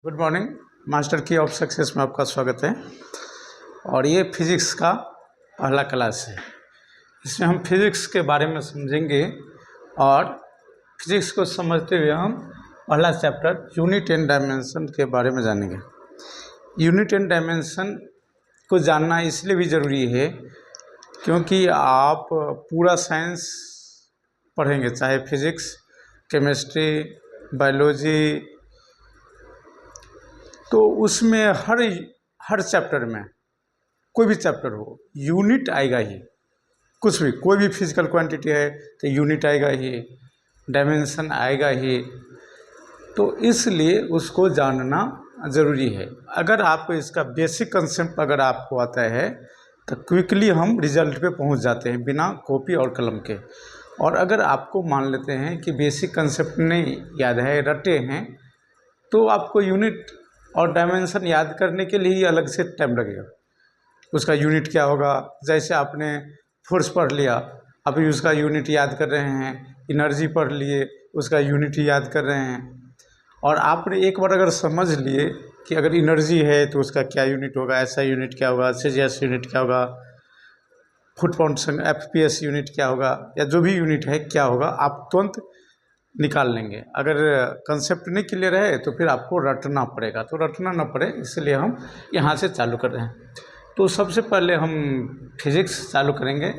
Good morning. Master की of success में आपका स्वागत है। और ये फिज़िक्स का पहला क्लास है। इसमें हम फिज़िक्स के बारे में समझेंगे और फिज़िक्स को समझते हुए हम पहला चैप्टर यूनिट एंड डायमेंशन के बारे में जानेंगे। यूनिट एंड डायमेंशन को जानना इसलिए भी ज़रूरी है क्योंकि आप पूरा साइंस पढ़ेंगे, चाहे फिज़िक्स, केमिस्ट्री, बायोलॉजी, तो उसमें हर चैप्टर में कोई भी चैप्टर हो यूनिट आएगा ही। कुछ भी, कोई भी फिजिकल क्वांटिटी है तो यूनिट आएगा ही, डायमेंशन आएगा ही। तो इसलिए उसको जानना ज़रूरी है। अगर आपको इसका बेसिक कंसेप्ट अगर आपको आता है तो क्विकली हम रिजल्ट पे पहुंच जाते हैं बिना कॉपी और कलम के। और अगर आपको मान लेते हैं कि बेसिक कंसेप्ट नहीं याद है, रटे हैं, तो आपको यूनिट और डायमेंशन याद करने के लिए ही अलग से टाइम लगेगा। उसका यूनिट क्या होगा, जैसे आपने फोर्स पढ़ लिया, अभी उसका यूनिट याद कर रहे हैं, एनर्जी पढ़ लिए, उसका यूनिट याद कर रहे हैं। और आपने एक बार अगर समझ लिए कि अगर एनर्जी है तो उसका क्या यूनिट होगा, ऐसा यूनिट क्या होगा, सेल्सियस यूनिट क्या होगा, फुट पाउंड FPS यूनिट क्या होगा, या जो भी यूनिट है क्या होगा, आप तुरंत निकाल लेंगे। अगर कंसेप्ट नहीं क्लियर है तो फिर आपको रटना पड़ेगा। तो रटना ना पड़े इसलिए हम यहाँ से चालू कर रहे हैं। तो सबसे पहले हम फिज़िक्स चालू करेंगे।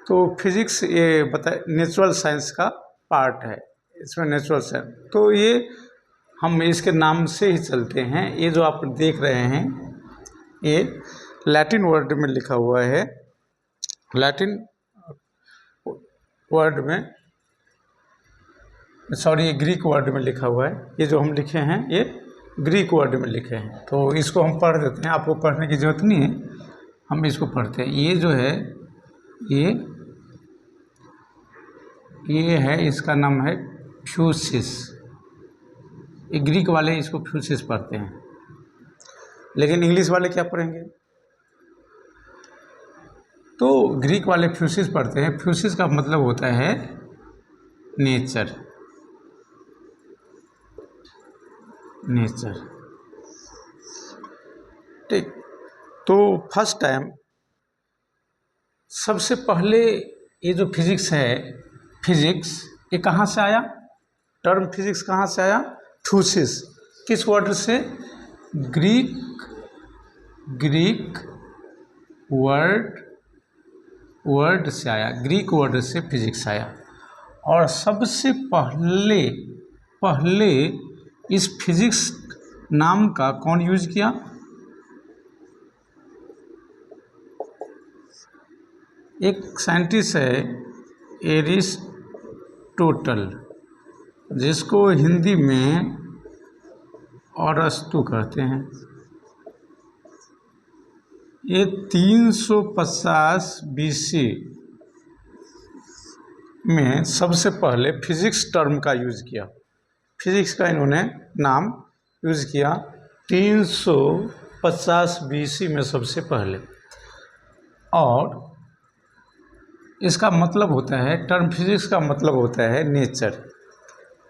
तो फिज़िक्स ये नेचुरल साइंस का पार्ट है, इसमें नेचुरल साइंस। तो ये हम इसके नाम से ही चलते हैं। ये जो आप देख रहे हैं ये लैटिन वर्ड में लिखा हुआ है, लैटिन वर्ड में, सॉरी, ये ग्रीक वर्ड में लिखा हुआ है। ये जो हम लिखे हैं ये ग्रीक वर्ड में लिखे हैं। तो इसको हम पढ़ देते हैं, आपको पढ़ने की ज़रूरत नहीं है, हम इसको पढ़ते हैं। ये जो है ये है, इसका नाम है फ्यूसिस। ये ग्रीक वाले इसको फ्यूसिस पढ़ते हैं, लेकिन इंग्लिश वाले क्या पढ़ेंगे? तो ग्रीक वाले फ्यूसिस पढ़ते हैं। फ्यूसिस का मतलब होता है नेचर। ठीक। तो फर्स्ट टाइम सबसे पहले ये जो फिजिक्स है, फिजिक्स ये कहाँ से आया? टर्म फिजिक्स कहाँ से आया? थ्यूसिस। किस वर्ड से? ग्रीक वर्ड से आया, ग्रीक वर्ड से फिजिक्स आया। और सबसे पहले इस फिजिक्स नाम का कौन यूज किया? एक साइंटिस्ट है एरिस्टोटल, जिसको हिंदी में अरस्तु कहते हैं। ये 350 BC में सबसे पहले फिजिक्स टर्म का यूज किया। फिजिक्स का इन्होंने नाम यूज किया 350 BC में सबसे पहले। और इसका मतलब होता है, टर्म फिजिक्स का मतलब होता है नेचर।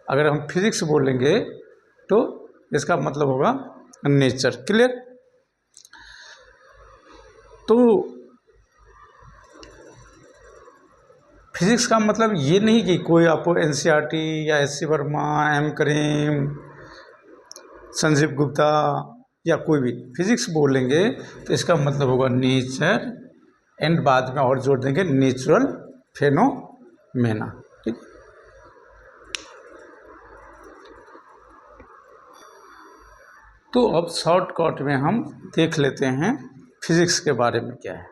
अगर हम फिजिक्स बोलेंगे तो इसका मतलब होगा नेचर। क्लियर? तो फिजिक्स का मतलब ये नहीं कि कोई आपको NCERT या SC वर्मा, M करीम, संजीव गुप्ता या कोई भी फिजिक्स बोलेंगे तो इसका मतलब होगा नेचर, एंड बाद में और जोड़ देंगे नेचुरल फेनोमेना। ठीक। तो अब शॉर्टकट में हम देख लेते हैं फिजिक्स के बारे में क्या है।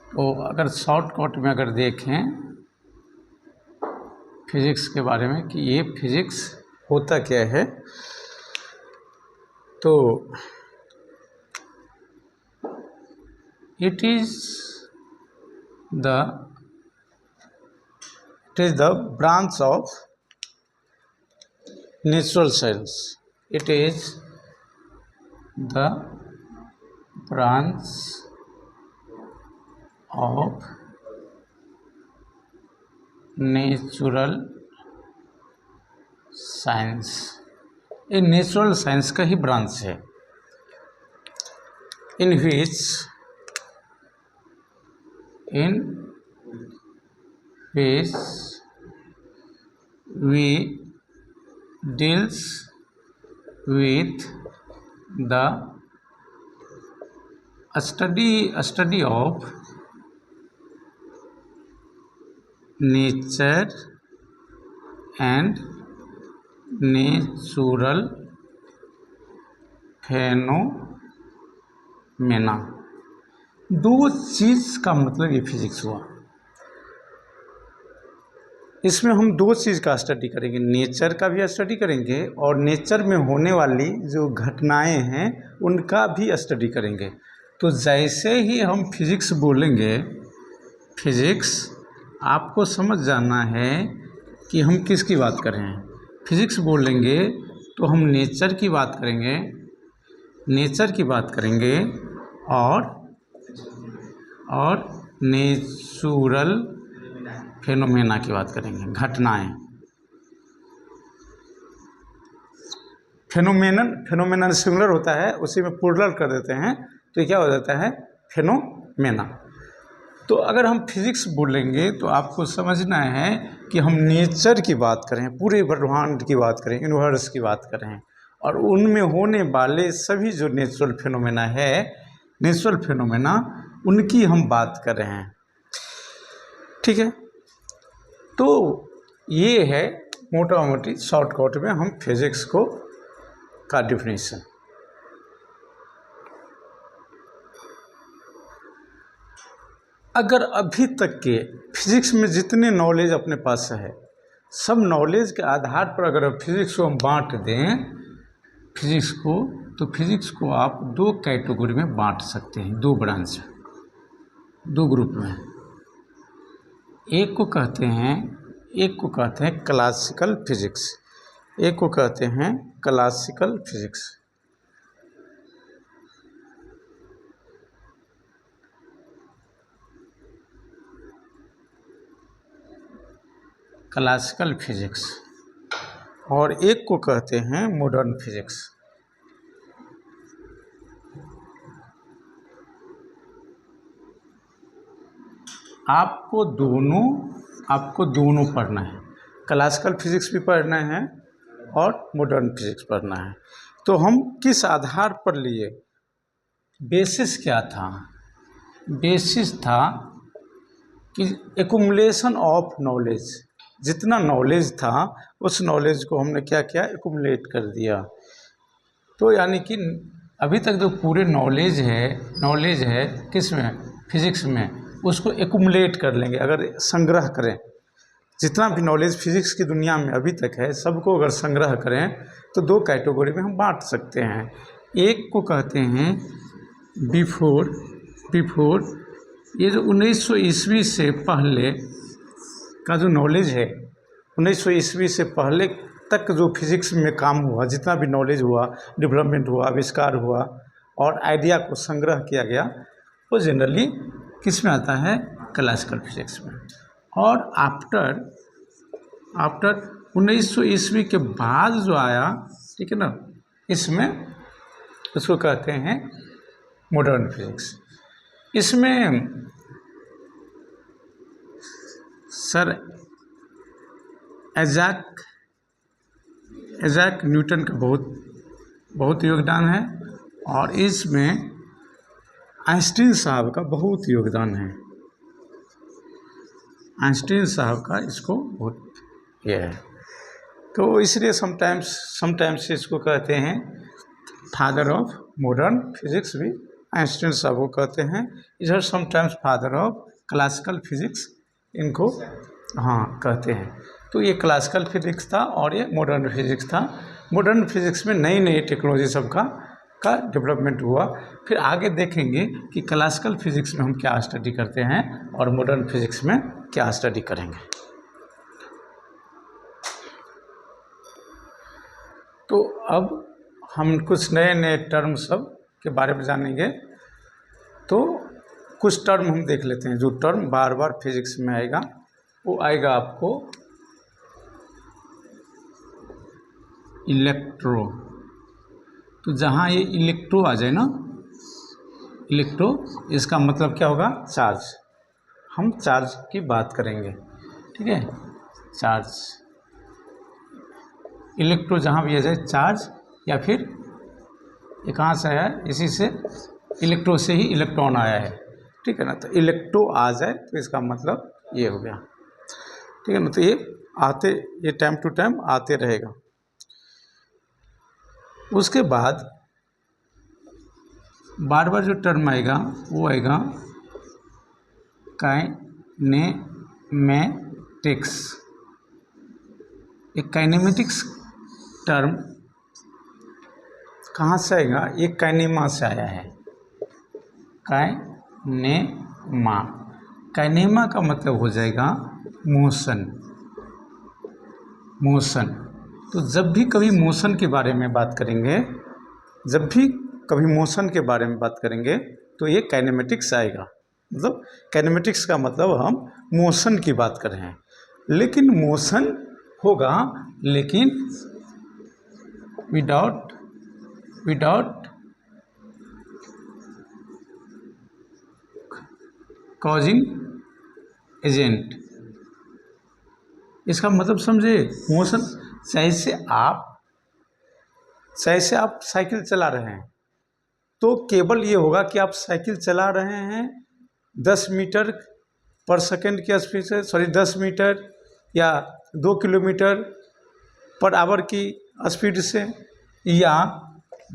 तो अगर शॉर्टकट में अगर देखें फिजिक्स के बारे में कि ये फिजिक्स होता क्या है, तो it is the branch of natural science. It is the branch of natural science. ये नेचुरल साइंस का ही ब्रांच है, इन which we deals with the study of nature and natural phenomena। दो चीज़ का मतलब ये फिजिक्स हुआ। इसमें हम दो चीज़ का स्टडी करेंगे, नेचर का भी स्टडी करेंगे और नेचर में होने वाली जो घटनाएं हैं उनका भी स्टडी करेंगे। तो जैसे ही हम फिजिक्स बोलेंगे, फिजिक्स आपको समझ जाना है कि हम किसकी बात कर रहे हैं। फिजिक्स बोलेंगे तो हम नेचर की बात करेंगे, नेचर की बात करेंगे और नेचुरल फेनोमेना की बात करेंगे, घटनाएं। फेनोमेनन सिंगुलर होता है, उसी में प्लुरल कर देते हैं तो ये क्या हो जाता है, फेनोमेना। तो अगर हम फिजिक्स बोलेंगे तो आपको समझना है कि हम नेचर की बात करें, पूरे ब्रह्मांड की बात करें, यूनिवर्स की बात करें और उनमें होने वाले सभी जो नेचुरल फेनोमेना है, नेचुरल फेनोमेना उनकी हम बात कर रहे हैं। ठीक है, तो ये है मोटा मोटी शॉर्टकट में हम फिजिक्स को का डिफिनेशन। अगर अभी तक के फिजिक्स में जितने नॉलेज अपने पास है, सब नॉलेज के आधार पर अगर फिजिक्स को हम बांट दें फिजिक्स को, तो फिजिक्स को आप दो कैटेगरी में बांट सकते हैं, दो ब्रांच, दो ग्रुप में। एक को कहते हैं क्लासिकल फिजिक्स, एक को कहते हैं क्लासिकल फिजिक्स। क्लासिकल फिजिक्स और एक को कहते हैं मॉडर्न फिजिक्स। आपको दोनों पढ़ना है, क्लासिकल फिजिक्स भी पढ़ना है और मॉडर्न फिजिक्स पढ़ना है। तो हम किस आधार पर लिए, बेसिस क्या था? बेसिस था कि एक्युमुलेशन ऑफ नॉलेज, जितना नॉलेज था उस नॉलेज को हमने क्या किया, एक्युमुलेट कर दिया। तो यानी कि अभी तक जो पूरे नॉलेज है किस में, फिजिक्स में, उसको एक्युमुलेट कर लेंगे। अगर संग्रह करें जितना भी नॉलेज फिजिक्स की दुनिया में अभी तक है, सबको अगर संग्रह करें तो दो कैटेगरी में हम बांट सकते हैं। एक को कहते हैं बिफोर ये जो 1900 ईस्वी से पहले का जो नॉलेज है, 1900 ईस्वी से पहले तक जो फिजिक्स में काम हुआ, जितना भी नॉलेज हुआ, डेवलपमेंट हुआ, आविष्कार हुआ और आइडिया को संग्रह किया गया, वो जनरली किस में आता है, क्लासिकल फिजिक्स में। और आफ्टर 1900 ईस्वी के बाद जो आया, ठीक है ना, इसमें उसको कहते हैं मॉडर्न फिजिक्स। इसमें सर ऐज़ैक न्यूटन का बहुत योगदान है और इसमें आइंस्टीन साहब का बहुत योगदान है। आइंस्टीन साहब का इसको बहुत ये है, तो इसलिए समटाइम्स इसको कहते हैं फादर ऑफ मॉडर्न फिजिक्स, भी आइंस्टीन साहब को कहते हैं। इधर sometimes father of classical physics इनको कहते हैं। तो ये क्लासिकल फिजिक्स था और ये मॉडर्न फिजिक्स था। मॉडर्न फिजिक्स में नई टेक्नोलॉजी सबका डेवलपमेंट हुआ। फिर आगे देखेंगे कि क्लासिकल फिजिक्स में हम क्या स्टडी करते हैं और मॉडर्न फिजिक्स में क्या स्टडी करेंगे। तो अब हम कुछ नए टर्म सब के बारे में जानेंगे। तो कुछ टर्म हम देख लेते हैं, जो टर्म बार बार फिजिक्स में आएगा। वो आएगा आपको इलेक्ट्रो, तो जहाँ ये इलेक्ट्रो आ जाए ना, इलेक्ट्रो, इसका मतलब क्या होगा? चार्ज। हम चार्ज की बात करेंगे, ठीक है। चार्ज, इलेक्ट्रो जहाँ भी आ जाए चार्ज, या फिर ये कहाँ से आया है? इसी से, इलेक्ट्रो से ही इलेक्ट्रॉन आया है, ठीक है ना। तो इलेक्ट्रो आ जाए तो इसका मतलब ये हो गया, ठीक है ना। तो ये टाइम टू टाइम आते रहेगा। उसके बाद बार बार जो टर्म आएगा वो आएगा काइनेमेटिक्स। एक काइनेमेटिक्स टर्म कहाँ से आएगा? ये काइनेमा से आया है। काइनेमा, काइनेमा का मतलब हो जाएगा मोशन। मोशन, तो जब भी कभी मोशन के बारे में बात करेंगे, जब भी कभी मोशन के बारे में बात करेंगे तो ये काइनेमेटिक्स आएगा। मतलब काइनेमेटिक्स का मतलब हम मोशन की बात कर रहे हैं, लेकिन मोशन होगा लेकिन विदाउट कॉजिंग एजेंट। इसका मतलब समझे? मोशन, जैसे आप साइकिल चला रहे हैं तो केवल ये होगा कि आप साइकिल चला रहे हैं 10 मीटर पर सेकंड की स्पीड से, 10 मीटर या 2 किलोमीटर पर आवर की स्पीड से, या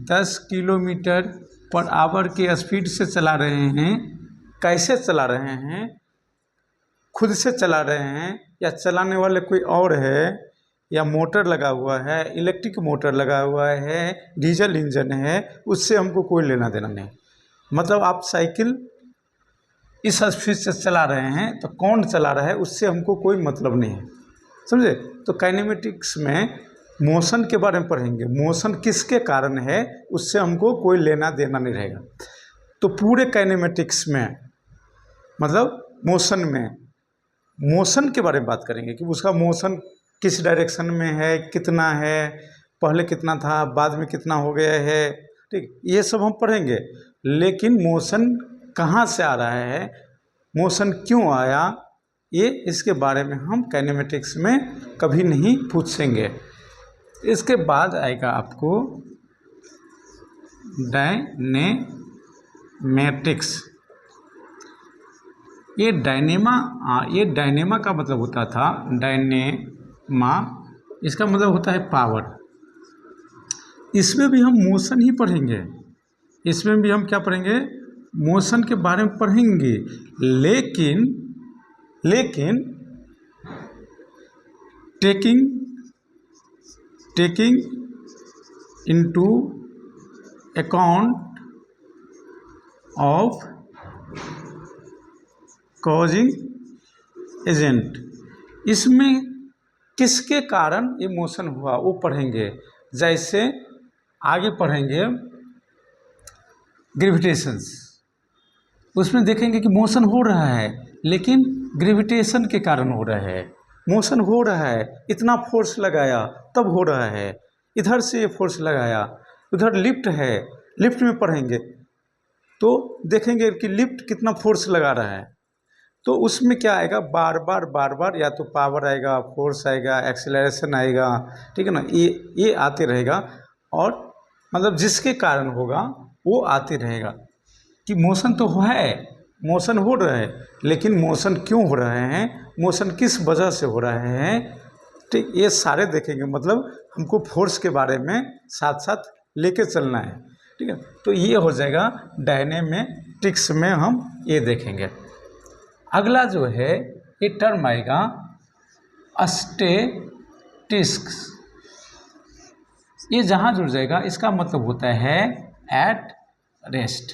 10 किलोमीटर पर आवर की स्पीड से चला रहे हैं। कैसे चला रहे हैं? खुद से चला रहे हैं या चलाने वाले कोई और है, या मोटर लगा हुआ है, इलेक्ट्रिक मोटर लगा हुआ है, डीजल इंजन है, उससे हमको कोई लेना देना नहीं। मतलब आप साइकिल इस स्पीड से चला रहे हैं तो कौन चला रहा है उससे हमको कोई मतलब नहीं है, समझे। तो काइनेमेटिक्स में मोशन के बारे में पढ़ेंगे, मोशन किसके कारण है उससे हमको कोई लेना देना नहीं रहेगा। तो पूरे काइनेमेटिक्स में मतलब मोशन के बारे में बात करेंगे कि उसका मोशन किस डायरेक्शन में है, कितना है, पहले कितना था, बाद में कितना हो गया है, ठीक, ये सब हम पढ़ेंगे। लेकिन मोशन कहाँ से आ रहा है, मोशन क्यों आया, ये इसके बारे में हम काइनेमेटिक्स में कभी नहीं पूछेंगे। इसके बाद आएगा आपको डायनेमेटिक्स। ये डायनेमा का मतलब होता था, डायनेमा इसका मतलब होता है पावर। इसमें भी हम मोशन ही पढ़ेंगे, इसमें भी हम क्या पढ़ेंगे? मोशन के बारे में पढ़ेंगे, लेकिन taking into account of causing agent. इसमें किसके कारण ये मोशन हुआ वो पढ़ेंगे। जैसे आगे पढ़ेंगे ग्रेविटेशंस, उसमें देखेंगे कि मोशन हो रहा है लेकिन ग्रेविटेशन के कारण हो रहा है। मोशन हो रहा है, इतना फोर्स लगाया तब हो रहा है, इधर से ये फोर्स लगाया, उधर लिफ्ट है, लिफ्ट में पढ़ेंगे तो देखेंगे कि लिफ्ट कितना फोर्स लगा रहा है। तो उसमें क्या आएगा? बार बार या तो पावर आएगा, फोर्स आएगा, एक्सेलरेशन आएगा, ठीक है ना। ये आते रहेगा, और मतलब जिसके कारण होगा वो आते रहेगा कि मोशन तो है, मोशन हो रहा है, लेकिन मोशन क्यों हो रहे हैं, मोशन किस वजह से हो रहे हैं, ठीक, ये सारे देखेंगे। मतलब हमको फोर्स के बारे में साथ साथ लेके चलना है, ठीक है। तो ये हो जाएगा डायनेमेटिक्स में हम ये देखेंगे। अगला जो है ये टर्म आएगा स्टैटिस्टिक्स। ये जहाँ जुड़ जाएगा इसका मतलब होता है एट रेस्ट,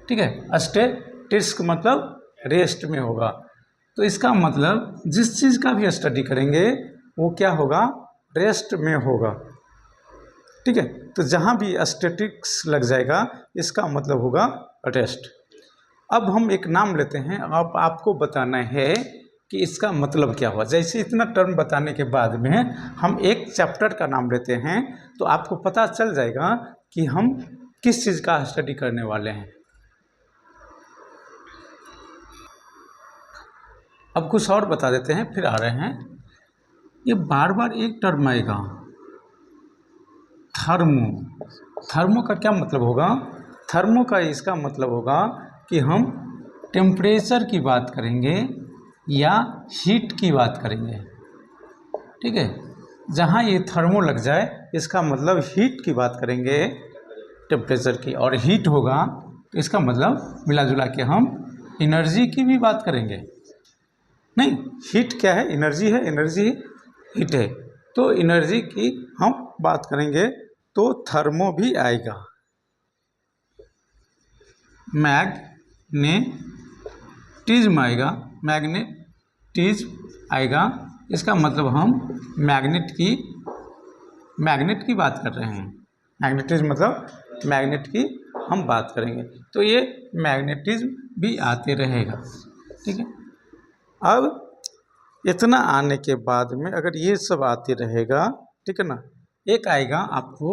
ठीक है। स्टैटिस्टिक्स मतलब रेस्ट में होगा, तो इसका मतलब जिस चीज़ का भी स्टडी करेंगे वो क्या होगा? रेस्ट में होगा, ठीक है। तो जहाँ भी स्टैटिस्टिक्स लग जाएगा इसका मतलब होगा रेस्ट। अब हम एक नाम लेते हैं, आपको बताना है कि इसका मतलब क्या हुआ। जैसे इतना टर्म बताने के बाद में हम एक चैप्टर का नाम लेते हैं तो आपको पता चल जाएगा कि हम किस चीज़ का स्टडी करने वाले हैं। अब कुछ और बता देते हैं, फिर आ रहे हैं। ये बार बार एक टर्म आएगा, थर्मो। थर्मो का क्या मतलब होगा? थर्मो का इसका मतलब होगा कि हम टेम्परेचर की बात करेंगे या हीट की बात करेंगे। ठीक है, जहाँ ये थर्मो लग जाए इसका मतलब हीट की बात करेंगे, टेम्परेचर की, और हीट होगा तो इसका मतलब मिला जुला के हम एनर्जी की भी बात करेंगे। नहीं, हीट क्या है? एनर्जी है, एनर्जी हीट है, तो एनर्जी की हम बात करेंगे तो थर्मो भी आएगा। मैग्नेटिज्म आएगा, मैग्नेटिज्म आएगा, इसका मतलब हम मैग्नेट की बात कर रहे हैं। मैग्नेटिज्म मतलब मैग्नेट की हम बात करेंगे, तो ये मैग्नेटिज्म भी आते रहेगा। ठीक है, अब इतना आने के बाद में अगर ये सब आते रहेगा, ठीक है ना, एक आएगा आपको,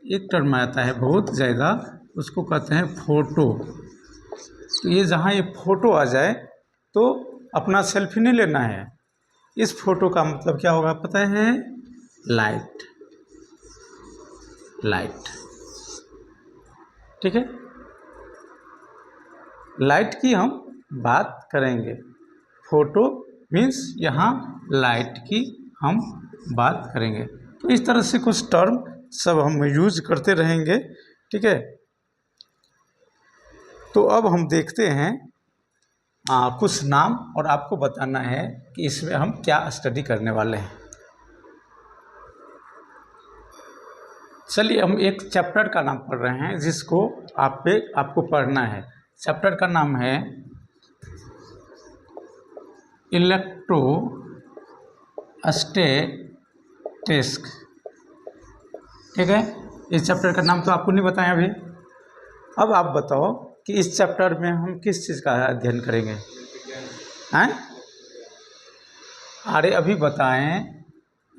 एक टर्म आता है बहुत ज़्यादा, उसको कहते हैं फोटो। तो ये जहाँ ये फोटो आ जाए तो अपना सेल्फी नहीं लेना है। इस फोटो का मतलब क्या होगा पता है? लाइट। लाइट, ठीक है, लाइट की हम बात करेंगे। फोटो मीन्स यहाँ लाइट की हम बात करेंगे। तो इस तरह से कुछ टर्म सब हम यूज करते रहेंगे। ठीक है, तो अब हम देखते हैं कुछ नाम, और आपको बताना है कि इसमें हम क्या स्टडी करने वाले हैं। चलिए, हम एक चैप्टर का नाम पढ़ रहे हैं जिसको आपको पढ़ना है। चैप्टर का नाम है इलेक्ट्रोस्टैटिक्स। ठीक है, इस चैप्टर का नाम तो आपको नहीं बताया अभी। अब आप बताओ कि इस चैप्टर में हम किस चीज़ का अध्ययन करेंगे? हैं? अरे अभी बताएं,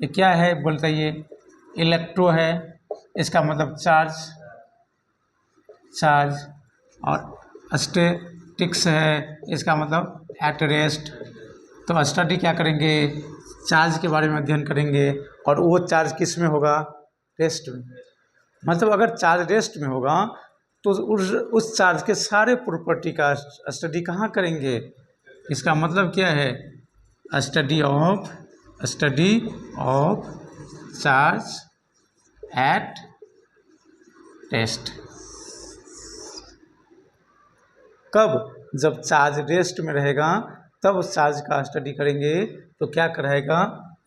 ये क्या है बोलते ये इलेक्ट्रो है, इसका मतलब चार्ज, और स्टैटिक्स है, इसका मतलब एट रेस्ट। तो स्टडी क्या करेंगे? चार्ज के बारे में अध्ययन करेंगे, और वो चार्ज किस में होगा? रेस्ट में। मतलब अगर चार्ज रेस्ट में होगा तो उस चार्ज के सारे प्रॉपर्टी का स्टडी कहाँ करेंगे? इसका मतलब क्या है? Study of charge at rest. कब? जब चार्ज रेस्ट में रहेगा तब उस चार्ज का स्टडी करेंगे। तो क्या कराएगा?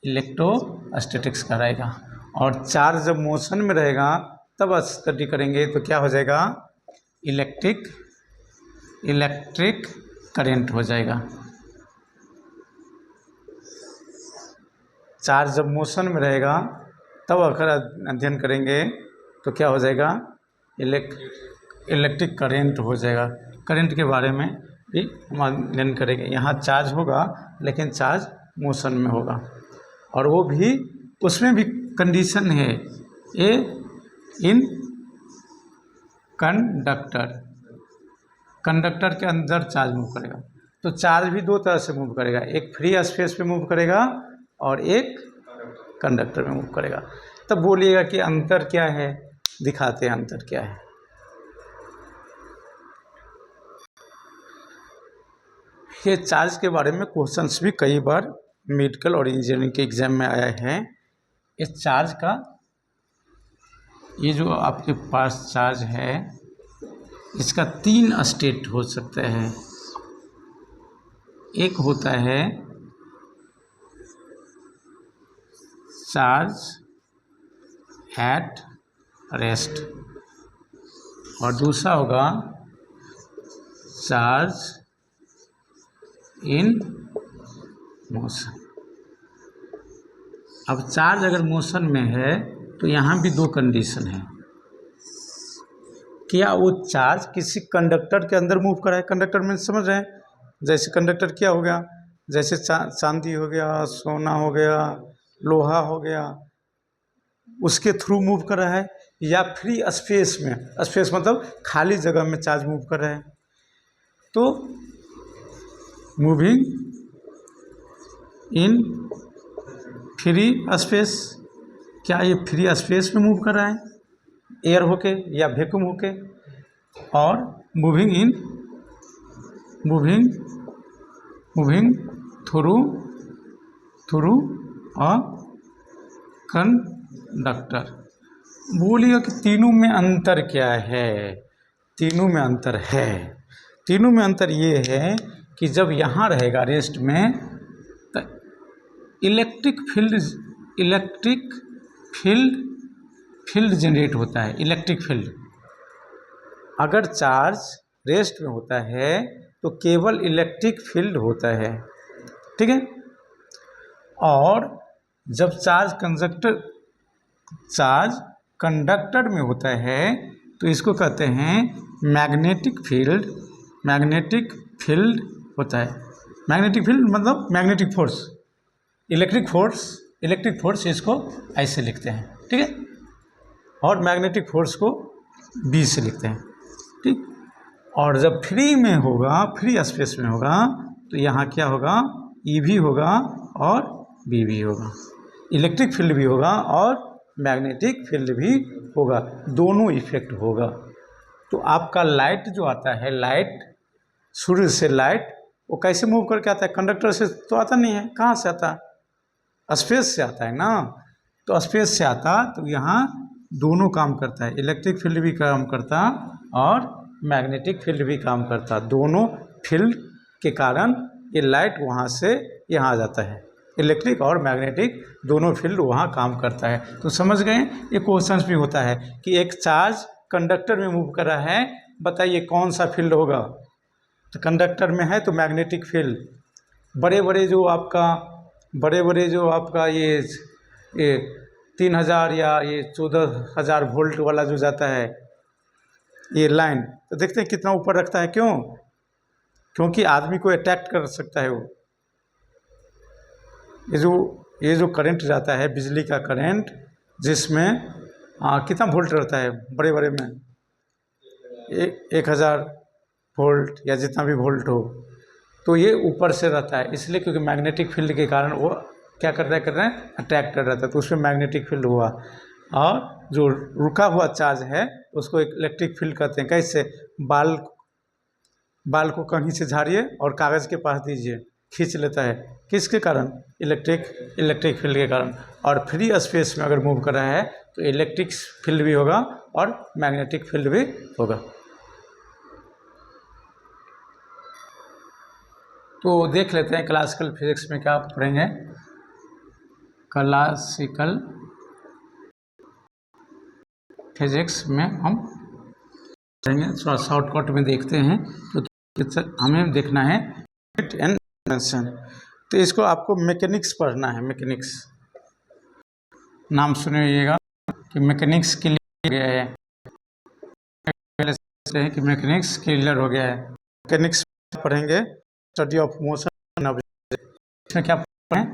इलेक्ट्रोस्टैटिक्स कराएगा। और चार्ज जब मोशन में रहेगा तब स्टडी करेंगे, तो क्या हो जाएगा? इलेक्ट्रिक करंट हो जाएगा। चार्ज जब मोशन में रहेगा तब अगर अध्ययन करेंगे तो क्या हो जाएगा? इलेक्ट्रिक करंट हो जाएगा। करंट के बारे में भी हम अध्ययन करेंगे। यहाँ चार्ज होगा लेकिन चार्ज मोशन में होगा, और वो भी उसमें भी कंडीशन है, ए इन कंडक्टर के अंदर चार्ज मूव करेगा। तो चार्ज भी दो तरह से मूव करेगा, एक फ्री स्पेस पे मूव करेगा और एक कंडक्टर में मूव करेगा। तब बोलिएगा कि अंतर क्या है? दिखाते हैं अंतर क्या है। ये चार्ज के बारे में क्वेश्चंस भी कई बार मेडिकल और इंजीनियरिंग के एग्जाम में आया है। इस चार्ज का, ये जो आपके पास चार्ज है, इसका 3 स्टेट हो सकते हैं। एक होता है चार्ज एट रेस्ट, और दूसरा होगा चार्ज इन मोशन। अब चार्ज अगर मोशन में है तो यहाँ भी 2 कंडीशन है। क्या वो चार्ज किसी कंडक्टर के अंदर मूव कर रहा है? कंडक्टर में समझ रहे हैं, जैसे कंडक्टर क्या हो गया? जैसे चांदी हो गया, सोना हो गया, लोहा हो गया, उसके थ्रू मूव कर रहा है, या फ्री स्पेस में, स्पेस मतलब खाली जगह में चार्ज मूव कर रहा है। तो मूविंग इन फ्री स्पेस, क्या ये फ्री स्पेस में मूव कर रहा है, एयर होके या वैक्यूम होके, और मूविंग थ्रू अ कंडक्टर। बोलिएगा कि तीनों में अंतर क्या है? तीनों में अंतर है। तीनों में अंतर ये है कि जब यहाँ रहेगा रेस्ट में तो इलेक्ट्रिक फील्ड जनरेट होता है। इलेक्ट्रिक फील्ड अगर चार्ज रेस्ट में होता है तो केवल इलेक्ट्रिक फील्ड होता है, ठीक है। और जब चार्ज कंडक्टर में होता है तो इसको कहते हैं मैग्नेटिक फील्ड होता है। मैग्नेटिक फील्ड मतलब मैग्नेटिक फोर्स, इलेक्ट्रिक फोर्स इसको ऐसे लिखते हैं, ठीक है। और मैग्नेटिक फोर्स को बी से लिखते हैं, ठीक। और जब फ्री में होगा, फ्री स्पेस में होगा, तो यहाँ क्या होगा, ई भी होगा और बी भी होगा, इलेक्ट्रिक फील्ड भी होगा और मैग्नेटिक फील्ड भी होगा, दोनों इफेक्ट होगा। तो आपका लाइट जो आता है, लाइट सूर्य से लाइट वो कैसे मूव करके आता है? कंडक्टर से तो आता नहीं है, कहाँ से आता? स्पेस से आता है ना। तो स्पेस से आता तो यहाँ दोनों काम करता है, इलेक्ट्रिक फील्ड भी काम करता और मैग्नेटिक फील्ड भी काम करता। दोनों फील्ड के कारण ये लाइट वहाँ से यहाँ आ जाता है। इलेक्ट्रिक और मैग्नेटिक दोनों फील्ड वहाँ काम करता है। तो समझ गए? ये क्वेश्चंस भी होता है कि एक चार्ज कंडक्टर में मूव कर रहा है, बताइए कौन सा फील्ड होगा? तो कंडक्टर में है तो मैग्नेटिक फील्ड। बड़े बड़े जो आपका ये 3000 या ये 14000 वोल्ट वाला जो जाता है ये लाइन, तो देखते हैं कितना ऊपर रखता है। क्यों? क्योंकि आदमी को अट्रैक्ट कर सकता है वो। ये जो करंट जाता है, बिजली का करंट, जिसमें कितना वोल्ट रहता है बड़े बड़े में, 1000 वोल्ट या जितना भी वोल्ट हो, तो ये ऊपर से रहता है, इसलिए क्योंकि मैग्नेटिक फील्ड के कारण वो क्या कर रहा है, अट्रैक्ट कर रहा था, तो उसमें मैग्नेटिक फील्ड हुआ। और जो रुका हुआ चार्ज है उसको इलेक्ट्रिक फील्ड कहते हैं। कैसे? बाल को कहीं से झाड़िए और कागज़ के पास दीजिए, खींच लेता है। किसके कारण? इलेक्ट्रिक फील्ड के कारण। और फ्री स्पेस में अगर मूव कर रहा है तो इलेक्ट्रिक फील्ड भी होगा और मैग्नेटिक फील्ड भी होगा। तो देख लेते हैं क्लासिकल फिजिक्स में क्या पढ़ेंगे। क्लासिकल फिजिक्स में हम पढ़ेंगे, थोड़ा शॉर्टकट में देखते हैं। तो हमें देखना है हीट एंड डायमेंशन। तो इसको आपको मैकेनिक्स पढ़ना है। मैकेनिक्स नाम सुनिएगा कि मैकेनिक्स क्लियर हो गया है, पहले से है कि मैकेनिक्स क्लियर हो गया है। मैकेनिक्स पढ़ेंगे स्टडी ऑफ मोशन। इसमें क्या पढ़ें?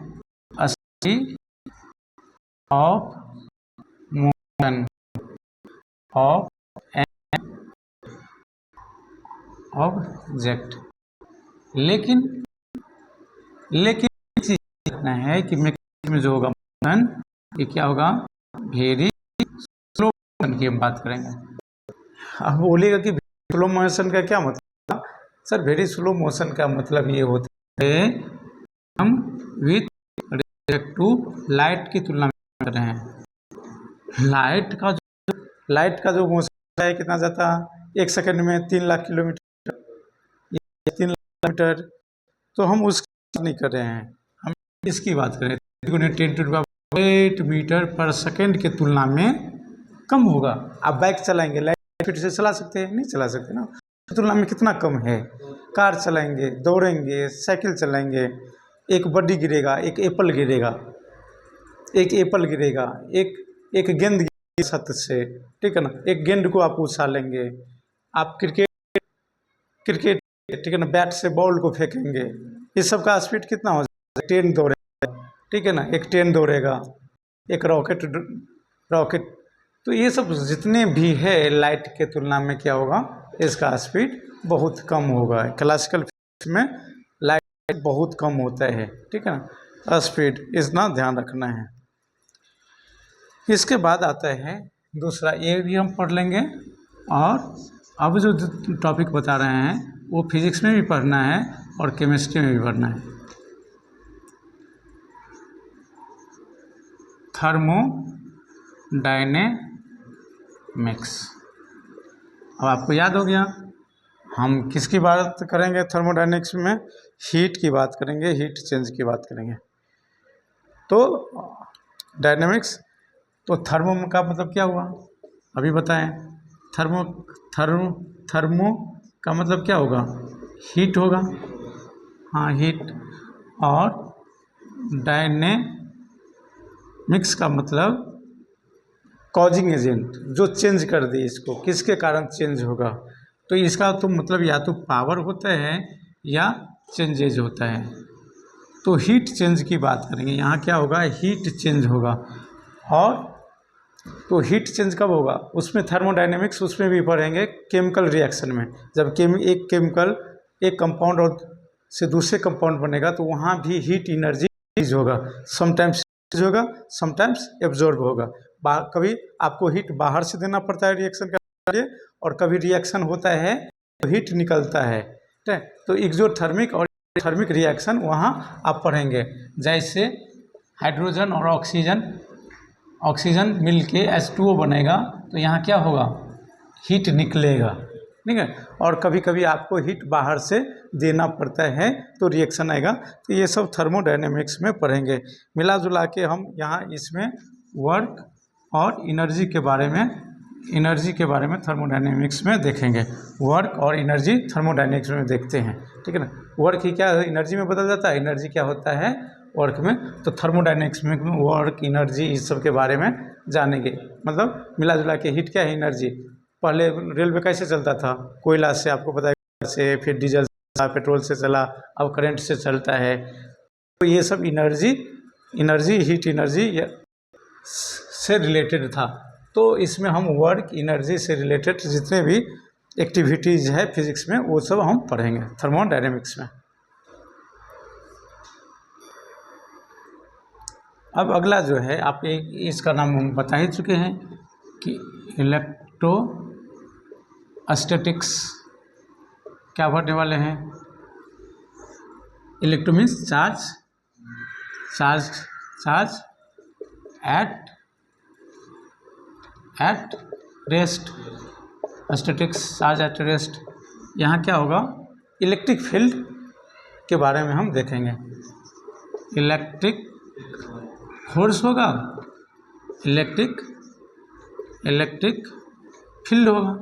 Study of motion of an object. लेकिन चीज देखना है कि मैकेनिक्स में जो होगा मोशन, ये क्या होगा? वेरी स्लो मोशन की हम बात करेंगे। अब बोलिएगा कि स्लो मोशन का क्या मतलब? सर वेरी स्लो मोशन का मतलब ये होता है हम विथ रिस्पेक्ट टू लाइट की तुलना में कर रहे हैं। लाइट का जो मोशन है कितना जाता? 1 सेकंड में 3 लाख किलोमीटर, 3 लाख किलोमीटर। तो हम उसकी बात नहीं कर रहे हैं, हम इसकी बात कर रहे हैं। 10⁸ मीटर पर सेकंड की तुलना में कम होगा। आप बाइक चलाएंगे, लाइट स्पीड से चला सकते हैं? नहीं चला सकते ना। तुलना में कितना कम है। कार चलाएंगे, दौड़ेंगे, साइकिल चलाएंगे, एक बड्डी गिरेगा, एक एप्पल गिरेगा, एक गेंद गिरेगी छत से, ठीक है ना। एक गेंद को आप उछालेंगे, आप क्रिकेट ठीक है ना, बैट से बॉल को फेंकेंगे, इस सब का स्पीड कितना हो जाएगा, 10 दौड़ेगा, ठीक है ना, एक 10 दौड़ेगा, एक रॉकेट। तो ये सब जितने भी है लाइट के तुलना में क्या होगा, इसका स्पीड बहुत कम होगा। क्लासिकल फिजिक्स में लाइट बहुत कम होता है, ठीक है ना, स्पीड इतना ध्यान रखना है। इसके बाद आता है दूसरा, ये भी हम पढ़ लेंगे, और अब जो टॉपिक बता रहे हैं वो फिजिक्स में भी पढ़ना है और केमिस्ट्री में भी पढ़ना है। थर्मोडायनेमिक्स। अब आपको याद हो गया, हम किसकी बात करेंगे थर्मोडायनेमिक्स में, हीट की बात करेंगे, हीट चेंज की बात करेंगे। तो डायनेमिक्स, तो थर्मो का मतलब क्या हुआ अभी बताएं। थर्मो का मतलब क्या होगा, हीट होगा, हाँ हीट। और डायनेमिक्स का मतलब कॉजिंग एजेंट, जो चेंज कर दे इसको, किसके कारण चेंज होगा। तो इसका तो मतलब या तो पावर होता है या चेंजेज होता है। तो हीट चेंज की बात करेंगे, यहाँ क्या होगा, हीट चेंज होगा। और तो हीट चेंज कब होगा, उसमें थर्मोडायनेमिक्स उसमें भी पढ़ेंगे, केमिकल रिएक्शन में। जब एक केमिकल एक कंपाउंड और से दूसरे कंपाउंड बनेगा तो वहाँ भी हीट एनर्जी रिलीज होगा, समटाइम्स होगा, समटाइम्स एब्जॉर्ब होगा। कभी आपको हीट बाहर से देना पड़ता है रिएक्शन के लिए, और कभी रिएक्शन होता है तो हीट निकलता है, ठीक है। तो एक्सोथर्मिक और थर्मिक रिएक्शन वहाँ आप पढ़ेंगे। जैसे हाइड्रोजन और ऑक्सीजन मिल के H2O बनेगा, तो यहाँ क्या होगा, हीट निकलेगा, ठीक है। और कभी कभी आपको हीट बाहर से देना पड़ता है तो रिएक्शन आएगा। तो ये सब थर्मोडायनेमिक्स में पढ़ेंगे। मिला जुला के हम यहाँ इसमें वर्क और एनर्जी के बारे में थर्मोडायनेमिक्स में देखेंगे। वर्क और एनर्जी थर्मोडायनेमिक्स में देखते हैं, ठीक है ना। वर्क ही क्या एनर्जी में बदल जाता है, एनर्जी क्या होता है वर्क में। तो थर्मोडायनेमिक्स में वर्क, एनर्जी, इस सब के बारे में जानेंगे। मतलब मिला जुला के हीट क्या है, एनर्जी। पहले रेलवे कैसे चलता था, कोयला से, आपको पता है, से फिर डीजल से, पेट्रोल से चला, अब करंट से चलता है। तो ये सब एनर्जी हीट एनर्जी से रिलेटेड था। तो इसमें हम वर्क एनर्जी से रिलेटेड जितने भी एक्टिविटीज़ है फिजिक्स में वो सब हम पढ़ेंगे थर्मोडायनेमिक्स में। अब अगला जो है, आप इसका नाम हम बता ही चुके हैं कि इलेक्ट्रोस्टैटिक्स। क्या पढ़ने वाले हैं, electro means charge at rest, statics charge at rest. यहाँ क्या होगा, इलेक्ट्रिक फील्ड के बारे में हम देखेंगे। इलेक्ट्रिक फोर्स होगा, इलेक्ट्रिक फील्ड होगा।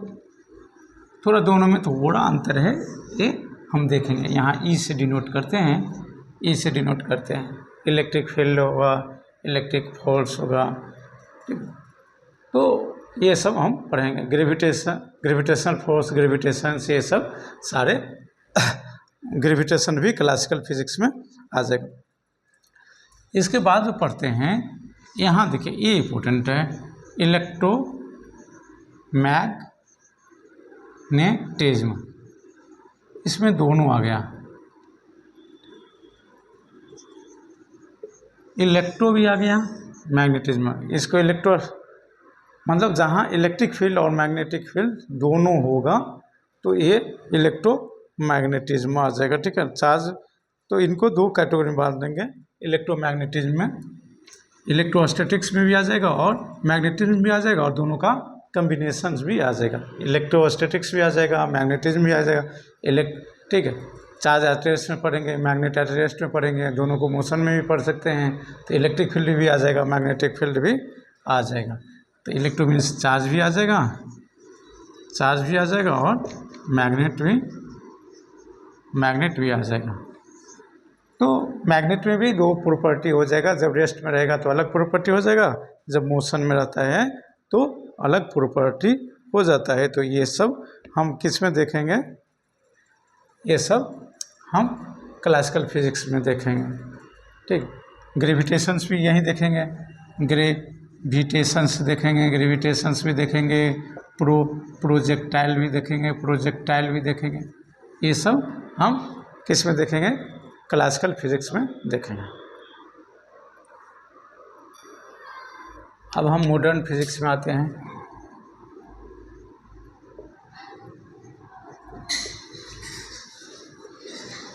थोड़ा दोनों में थोड़ा अंतर है, ये हम देखेंगे। यहाँ ई से डिनोट करते हैं, इलेक्ट्रिक फील्ड होगा, इलेक्ट्रिक फोर्स होगा। तो ये सब हम पढ़ेंगे। ग्रेविटेशनल फोर्स, ग्रेविटेशन से, ये सब सारे ग्रेविटेशन भी क्लासिकल फिजिक्स में आ जाएगा। इसके बाद जो पढ़ते हैं, यहाँ देखिए ये इम्पोर्टेंट है, इलेक्ट्रोमैग्नेटिज्म। इसमें दोनों आ गया, इलेक्ट्रो भी आ गया, मैग्नेटिज्म। इसको इलेक्ट्रो मतलब जहाँ इलेक्ट्रिक फील्ड और मैग्नेटिक फील्ड दोनों होगा तो ये इलेक्ट्रोमैग्नेटिज्म आ जाएगा, ठीक है। चार्ज, तो इनको दो कैटेगरी में बांट देंगे इलेक्ट्रोमैग्नेटिज्म में। इलेक्ट्रोस्टैटिक्स में भी आ जाएगा और मैग्नेटिज्म भी आ जाएगा, और दोनों का कम्बिनेशन भी आ जाएगा। इलेक्ट्रोस्टैटिक्स भी आ जाएगा, मैग्नेटिज्म भी आ जाएगा, ठीक है। चार्ज एट रेस्ट में पढ़ेंगे, मैग्नेट एट रेस्ट में पढ़ेंगे, दोनों को मोशन में भी पढ़ सकते हैं। तो इलेक्ट्रिक फील्ड भी आ जाएगा, मैग्नेटिक फील्ड भी आ जाएगा। तो इलेक्ट्रो मीन्स चार्ज भी आ जाएगा, और मैग्नेट भी आ जाएगा। तो मैग्नेट में भी दो प्रॉपर्टी हो जाएगा, जब रेस्ट में रहेगा तो अलग प्रॉपर्टी हो जाएगा, जब मोशन में रहता है तो अलग प्रॉपर्टी हो जाता है। तो ये सब हम किस में देखेंगे, ये सब हम क्लासिकल फिजिक्स में देखेंगे। ठीक, ग्रेविटेशंस भी यहीं देखेंगे, ग्रेविटेशंस देखेंगे, ग्रेविटेशंस भी देखेंगे, प्रोजेक्टाइल भी देखेंगे, प्रोजेक्टाइल भी देखेंगे। ये सब हम किस में देखेंगे? क्लासिकल फिजिक्स में देखेंगे। अब हम मॉडर्न फिजिक्स में आते हैं।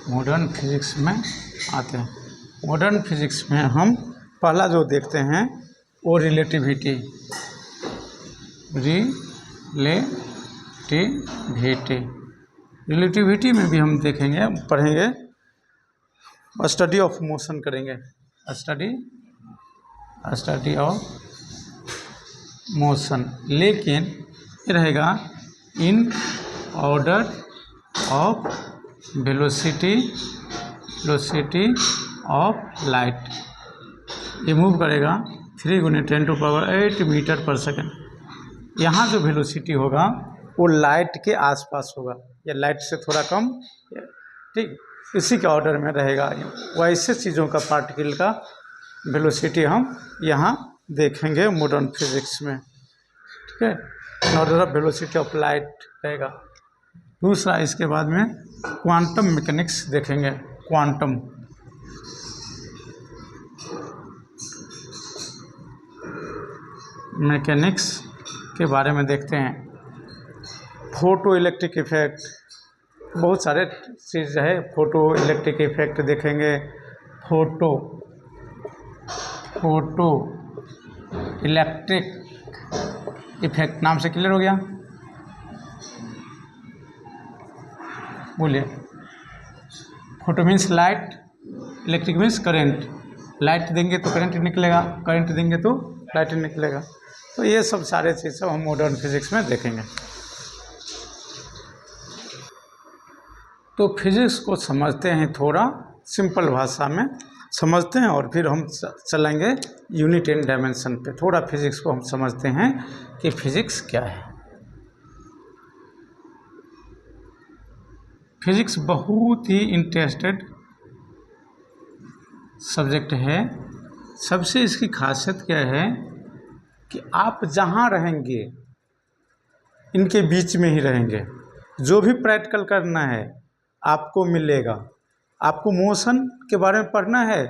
मॉडर्न फिजिक्स में आते हैं। मॉडर्न फिजिक्स में हम पहला जो देखते हैं वो रिलेटिविटी में भी हम देखेंगे, पढ़ेंगे, स्टडी ऑफ मोशन करेंगे, स्टडी ऑफ मोशन। लेकिन ये रहेगा in order of velocity of light. ये मूव करेगा 3 × 10⁸ मीटर पर सेकेंड। यहाँ जो वेलोसिटी होगा वो लाइट के आसपास होगा या लाइट से थोड़ा कम, ठीक, इसी के ऑर्डर में रहेगा। वैसे चीज़ों का, पार्टिकल का वेलोसिटी हम यहाँ देखेंगे मॉडर्न फिजिक्स में। ठीक है, order of velocity of light रहेगा। दूसरा, इसके बाद में क्वांटम मैकेनिक्स देखेंगे। क्वांटम मैकेनिक्स के बारे में देखते हैं। फोटो इलेक्ट्रिक इफेक्ट, बहुत सारे चीज़ है। फोटो इलेक्ट्रिक इफेक्ट देखेंगे। फोटो इलेक्ट्रिक इफेक्ट नाम से क्लियर हो गया? बोलिए। Photo means light, electric means current. Light देंगे तो करंट निकलेगा, करंट देंगे तो लाइट निकलेगा। तो ये सब सारे चीज़ सब हम मॉडर्न फिजिक्स में देखेंगे। तो फिजिक्स को समझते हैं, थोड़ा सिंपल भाषा में समझते हैं और फिर हम चलेंगे यूनिट एंड डायमेंशन पे। थोड़ा फिजिक्स को हम समझते हैं कि फिजिक्स क्या है। फिजिक्स बहुत ही इंटरेस्टेड सब्जेक्ट है। सबसे इसकी खासियत क्या है कि आप जहाँ रहेंगे इनके बीच में ही रहेंगे। जो भी प्रैक्टिकल करना है आपको मिलेगा। आपको मोशन के बारे में पढ़ना है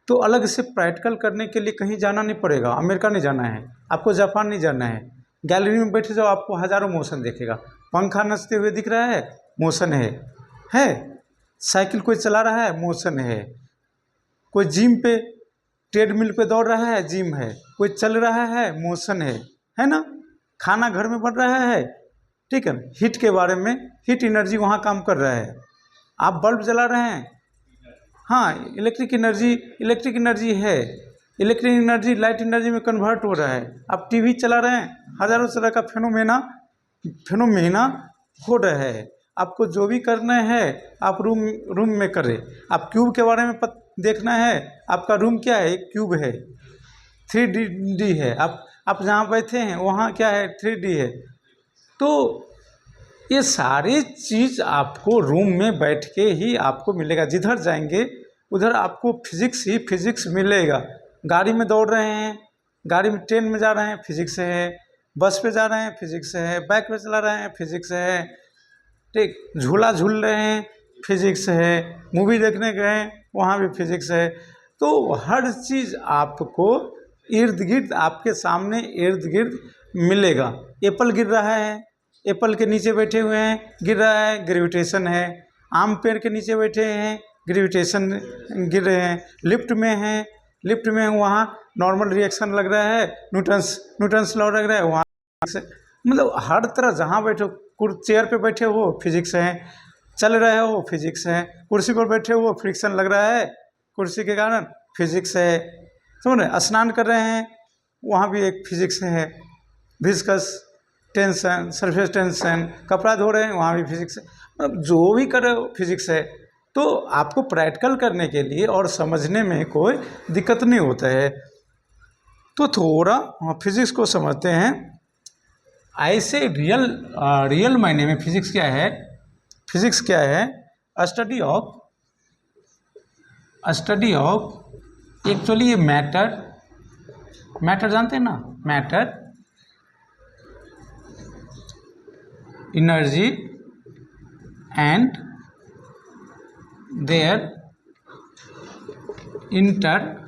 तो अलग से प्रैक्टिकल करने के लिए कहीं जाना नहीं पड़ेगा, अमेरिका नहीं जाना है, आपको जापान नहीं जाना है। गैलरी में बैठे जाओ, आपको हज़ारों मोशन दिखेगा। पंखा नचते हुए दिख रहा है, मोशन है। साइकिल कोई चला रहा है, मोशन है। कोई जिम पे ट्रेडमिल पे दौड़ रहा है, जिम है। कोई चल रहा है, मोशन है ना। खाना घर में बन रहा है, ठीक है। हीट के बारे में, हीट एनर्जी वहाँ काम कर रहा है। आप बल्ब जला रहे हैं, हाँ, इलेक्ट्रिक एनर्जी है। इलेक्ट्रिक एनर्जी लाइट एनर्जी में कन्वर्ट हो रहा है। आप टीवी चला रहे हैं, हज़ारों तरह का फेनोमेना हो रहा है। आपको जो भी करना है आप रूम में करें। आप क्यूब के बारे में देखना है, आपका रूम क्या है? एक क्यूब है, 3D है। आप जहाँ बैठे हैं वहाँ क्या है? 3D है। तो ये सारी चीज़ आपको रूम में बैठ के ही आपको मिलेगा। जिधर जाएंगे उधर आपको फिजिक्स मिलेगा। गाड़ी में दौड़ रहे हैं, गाड़ी में, ट्रेन में जा रहे हैं, फिजिक्स है। बस पे जा रहे हैं, फिजिक्स है। बाइक पे चला रहे हैं, फिजिक्स है। ठीक, झूला झूल रहे हैं, फिजिक्स है। मूवी देखने गए, वहाँ भी फिजिक्स है। तो हर चीज़ आपको इर्द गिर्द, आपके सामने इर्द गिर्द मिलेगा। एप्पल गिर रहा है, एप्पल के नीचे बैठे हुए हैं, गिर रहा है, ग्रेविटेशन है। आम पेड़ के नीचे बैठे हैं, ग्रेविटेशन गिर रहे हैं। लिफ्ट में वहाँ नॉर्मल रिएक्शन लग रहा है, न्यूटन्स लॉ लग रहा है वहाँ से। मतलब हर तरह जहाँ बैठो, चेयर पे बैठे हो फिजिक्स है, चल रहे हो फिजिक्स है, कुर्सी पर बैठे हो फ्रिक्शन लग रहा है कुर्सी के कारण, फिजिक्स है। समझ रहे? स्नान कर रहे हैं, वहाँ भी एक फिजिक्स है। विस्कस टेंशन, सरफेस टेंशन, कपड़ा धो रहे हैं, वहाँ भी फिजिक्स है। मतलब जो भी कर रहे हो फिजिक्स है। तो आपको प्रैक्टिकल करने के लिए और समझने में कोई दिक्कत नहीं होता है। तो थोड़ा फिजिक्स को समझते हैं। ऐसे रियल मायने में फिजिक्स क्या है? फिजिक्स क्या है? Study of study of, actually ये मैटर जानते हैं ना, matter, energy and their interactions.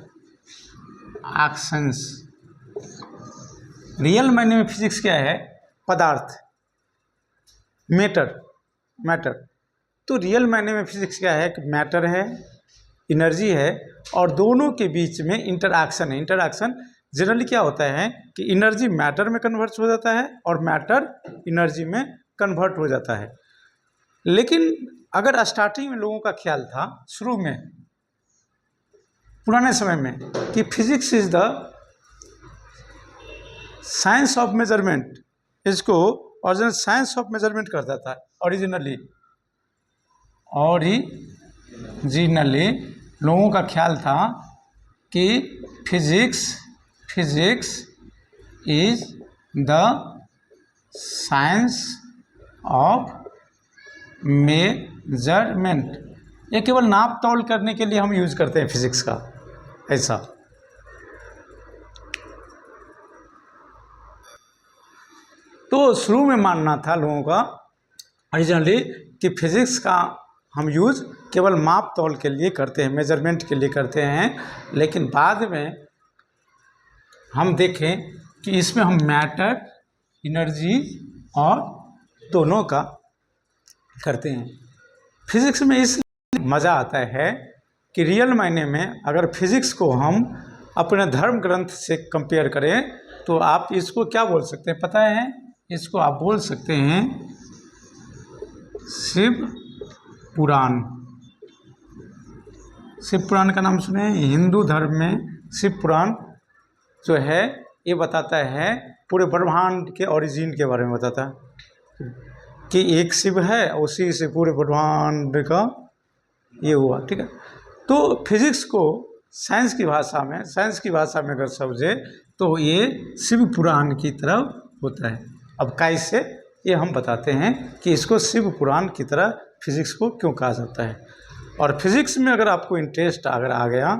Real मायने में फिजिक्स क्या है? पदार्थ, मैटर। तो रियल मायने में फिजिक्स क्या है कि मैटर है, एनर्जी है, और दोनों के बीच में इंटरएक्शन है। इंटरएक्शन जनरली क्या होता है कि एनर्जी मैटर में कन्वर्ट हो जाता है और मैटर एनर्जी में कन्वर्ट हो जाता है। लेकिन अगर स्टार्टिंग में लोगों का ख्याल था, शुरू में पुराने समय में, कि physics is the science of measurement, इसको ओरिजिनल साइंस ऑफ मेजरमेंट करता था ओरिजिनली लोगों का ख्याल था कि physics is the science of measurement. ये केवल नाप तोल करने के लिए हम यूज करते हैं फिजिक्स का, ऐसा। तो शुरू में मानना था लोगों का ओरिजिनली कि फिजिक्स का हम यूज केवल माप तोल के लिए करते हैं, मेजरमेंट के लिए करते हैं। लेकिन बाद में हम देखें कि इसमें हम मैटर, एनर्जी और दोनों का करते हैं। फिजिक्स में इसलिए मज़ा आता है कि रियल मायने में अगर फिजिक्स को हम अपने धर्म ग्रंथ से कंपेयर करें तो आप इसको क्या बोल सकते हैं पता है? इसको आप बोल सकते हैं शिव पुराण। शिव पुराण का नाम सुने? हिंदू धर्म में शिव पुराण जो है ये बताता है पूरे ब्रह्मांड के ओरिजिन के बारे में बताता है कि एक शिव है, उसी से पूरे ब्रह्मांड का ये हुआ। ठीक है, तो फिजिक्स को साइंस की भाषा में अगर समझे तो ये शिव पुराण की तरह होता है। अब कैसे, ये हम बताते हैं कि इसको शिव पुराण की तरह फिजिक्स को क्यों कहा जाता है। और फिजिक्स में अगर आपको इंटरेस्ट अगर आ गया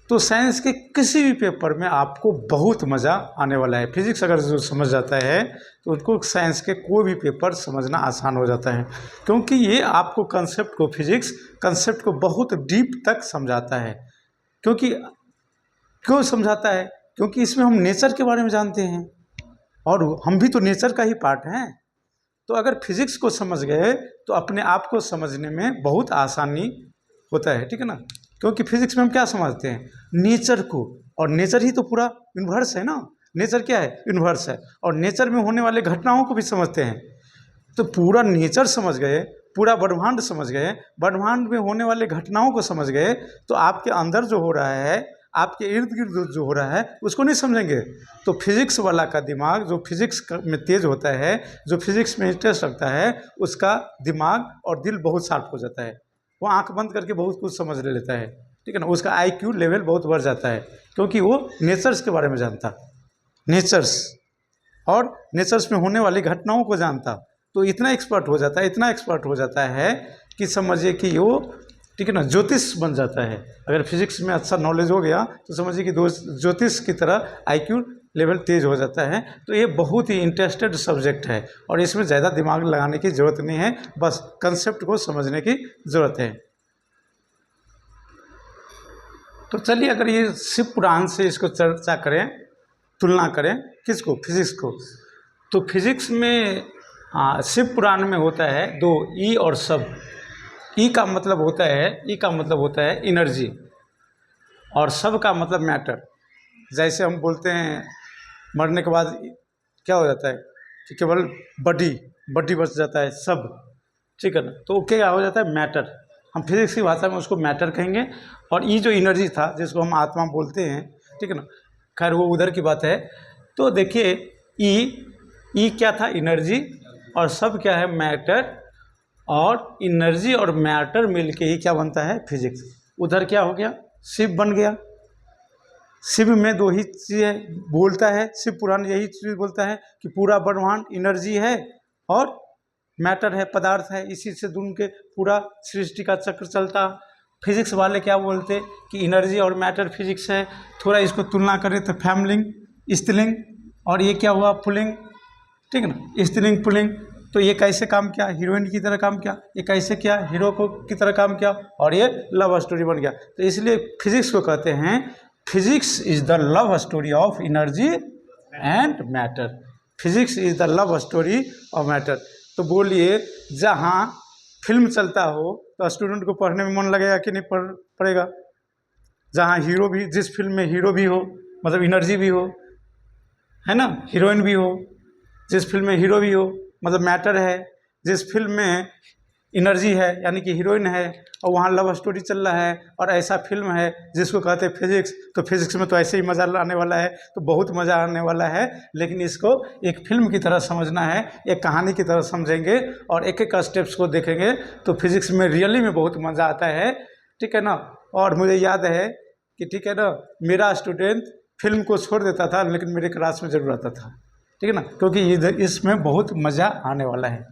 तो साइंस के किसी भी पेपर में आपको बहुत मज़ा आने वाला है। फिजिक्स अगर जो समझ जाता है तो उनको साइंस के कोई भी पेपर समझना आसान हो जाता है, क्योंकि ये आपको फिजिक्स कंसेप्ट को बहुत डीप तक समझाता है। क्यों समझाता है? क्योंकि इसमें हम नेचर के बारे में जानते हैं और हम भी तो नेचर का ही पार्ट हैं। तो अगर फिजिक्स को समझ गए तो अपने आप को समझने में बहुत आसानी होता है। ठीक है ना, क्योंकि फिजिक्स में हम क्या समझते हैं? नेचर को, और नेचर ही तो पूरा यूनिवर्स है ना। नेचर क्या है? यूनिवर्स है, और नेचर में होने वाले घटनाओं को भी समझते हैं। तो पूरा नेचर समझ गए, पूरा ब्रह्मांड समझ गए, ब्रह्मांड में होने वाले घटनाओं को समझ गए, तो आपके अंदर जो हो रहा है, आपके इर्द गिर्द जो हो रहा है उसको नहीं समझेंगे। तो फिजिक्स वाला का दिमाग, जो फिजिक्स में तेज होता है, जो फिजिक्स में इंटरेस्ट रखता है, उसका दिमाग और दिल बहुत शार्प हो जाता है। वो आंख बंद करके बहुत कुछ समझ ले लेता है। ठीक है ना, उसका IQ लेवल बहुत बढ़ जाता है, क्योंकि वो नेचर्स के बारे में जानता, नेचर्स में होने वाली घटनाओं को जानता। तो इतना एक्सपर्ट हो जाता है कि समझिए कि वो, ठीक है ना, ज्योतिष बन जाता है। अगर फिजिक्स में अच्छा नॉलेज हो गया तो समझिए कि ज्योतिष की तरह IQ लेवल तेज हो जाता है। तो ये बहुत ही इंटरेस्टेड सब्जेक्ट है और इसमें ज़्यादा दिमाग लगाने की ज़रूरत नहीं है, बस कंसेप्ट को समझने की ज़रूरत है। तो चलिए, अगर ये शिव पुराण से इसको चर्चा करें, तुलना करें किसको? फिजिक्स को। तो फिजिक्स में शिव पुराण में होता है 2 ई और सब। ई का मतलब होता है एनर्जी, और सब का मतलब मैटर। जैसे हम बोलते हैं मरने के बाद क्या हो जाता है कि केवल बॉडी बच जाता है, सब। ठीक है ना, तो क्या हो जाता है? मैटर। हम फिजिक्स की भाषा में उसको मैटर कहेंगे। और ये जो एनर्जी था, जिसको हम आत्मा बोलते हैं, ठीक है ना, खैर वो उधर की बात है। तो देखिए, ई क्या था? एनर्जी, और सब क्या है? मैटर। और एनर्जी और मैटर मिलके ही क्या बनता है? फिजिक्स। उधर क्या हो गया? शिव बन गया। शिव में 2 ही चीज़ें बोलता है, शिव पुराण यही चीज़ बोलता है कि पूरा ब्रह्मांड एनर्जी है और मैटर है, पदार्थ है। इसी से दोनों के पूरा सृष्टि का चक्र चलता। फिजिक्स वाले क्या बोलते कि एनर्जी और मैटर फिजिक्स है, थोड़ा इसको तुलना करें तो फैमलिंग, स्त्रीलिंग, और ये क्या हुआ पुलिंग, ठीक है ना, स्त्रीलिंग पुलिंग। तो ये कैसे काम किया, हीरोइन की तरह काम किया, ये कैसे किया, हीरो को की तरह काम किया, और ये लव स्टोरी बन गया। तो इसलिए फिजिक्स को कहते हैं physics is the love story of energy and matter. Physics is the love story of matter. तो बोलिए, जहाँ फिल्म चलता हो तो स्टूडेंट को पढ़ने में मन लगेगा कि नहीं पड़ेगा। जहाँ हीरो भी, जिस फिल्म में हीरो भी हो, मतलब एनर्जी भी हो, है ना, हीरोइन भी हो, जिस फिल्म में हीरो भी हो मतलब मैटर है, जिस फिल्म में एनर्जी है यानी कि हीरोइन है, और वहाँ लव स्टोरी चल रहा है, और ऐसा फिल्म है जिसको कहते हैं फिजिक्स। तो फिजिक्स में तो ऐसे ही मज़ा आने वाला है, तो बहुत मज़ा आने वाला है। लेकिन इसको एक फिल्म की तरह समझना है, एक कहानी की तरह समझेंगे और एक एक स्टेप्स को देखेंगे तो फिजिक्स में रियली में बहुत मज़ा आता है, ठीक है ना। और मुझे याद है कि, ठीक है ना, मेरा स्टूडेंट फिल्म को छोड़ देता था लेकिन मेरे क्लास में ज़रूर आता था, ठीक है ना, क्योंकि इसमें बहुत मज़ा आने वाला है।